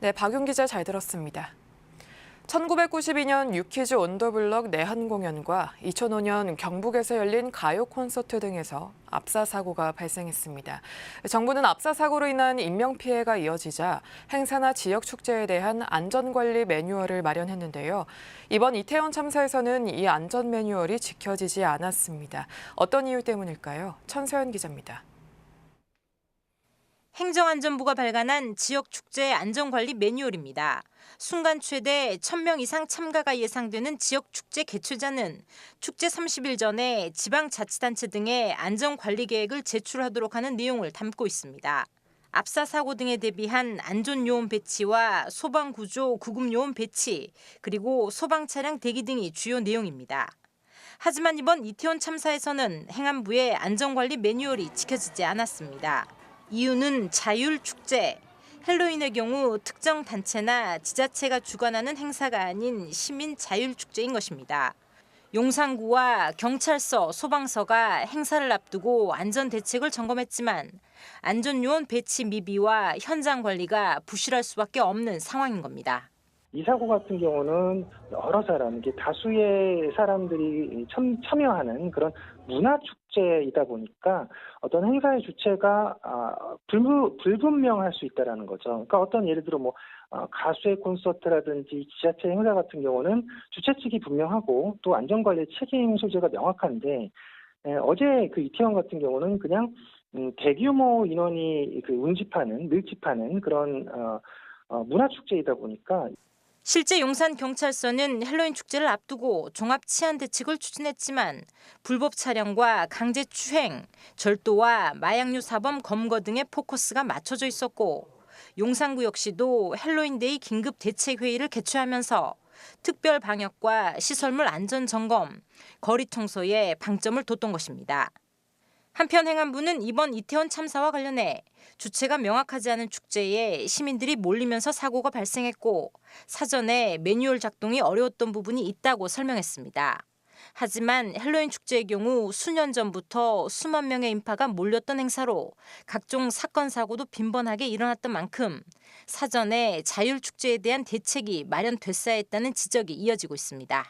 네, 박윤 기자 잘 들었습니다. 1992년 유키즈 온 더 블럭 내한 공연과 2005년 경북에서 열린 가요 콘서트 등에서 압사 사고가 발생했습니다. 정부는 압사 사고로 인한 인명피해가 이어지자 행사나 지역 축제에 대한 안전관리 매뉴얼을 마련했는데요. 이번 이태원 참사에서는 이 안전 매뉴얼이 지켜지지 않았습니다. 어떤 이유 때문일까요? 천서연 기자입니다. 행정안전부가 발간한 지역축제 안전관리 매뉴얼입니다. 순간 최대 1,000명 이상 참가가 예상되는 지역축제 개최자는 축제 30일 전에 지방자치단체 등의 안전관리 계획을 제출하도록 하는 내용을 담고 있습니다. 압사 사고 등에 대비한 안전요원 배치와 소방구조 구급요원 배치, 그리고 소방차량 대기 등이 주요 내용입니다. 하지만 이번 이태원 참사에서는 행안부의 안전관리 매뉴얼이 지켜지지 않았습니다. 이유는 자율축제, 헬로윈의 경우 특정 단체나 지자체가 주관하는 행사가 아닌 시민 자율축제인 것입니다. 용산구와 경찰서, 소방서가 행사를 앞두고 안전대책을 점검했지만 안전요원 배치 미비와 현장 관리가 부실할 수밖에 없는 상황인 겁니다. 이 사고 같은 경우는 여러 사람, 이게 다수의 사람들이 참여하는 그런 문화축제이다 보니까 어떤 행사의 주체가 불분명할 수 있다는 거죠. 그러니까 어떤 예를 들어 가수의 콘서트라든지 지자체 행사 같은 경우는 주최 측이 분명하고 또 안전관리 책임 소재가 명확한데 어제 그 이태원 같은 경우는 그냥 대규모 인원이 밀집하는 그런 문화축제이다 보니까 실제 용산경찰서는 헬로윈 축제를 앞두고 종합치안대책을 추진했지만 불법 촬영과 강제추행, 절도와 마약류 사범 검거 등의 포커스가 맞춰져 있었고 용산구 역시도 헬로윈데이 긴급대책회의를 개최하면서 특별 방역과 시설물 안전점검, 거리 청소에 방점을 뒀던 것입니다. 한편 행안부는 이번 이태원 참사와 관련해 주체가 명확하지 않은 축제에 시민들이 몰리면서 사고가 발생했고 사전에 매뉴얼 작동이 어려웠던 부분이 있다고 설명했습니다. 하지만 헬로윈 축제의 경우 수년 전부터 수만 명의 인파가 몰렸던 행사로 각종 사건 사고도 빈번하게 일어났던 만큼 사전에 자율축제에 대한 대책이 마련됐어야 했다는 지적이 이어지고 있습니다.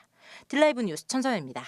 딜라이브 뉴스 천서연입니다.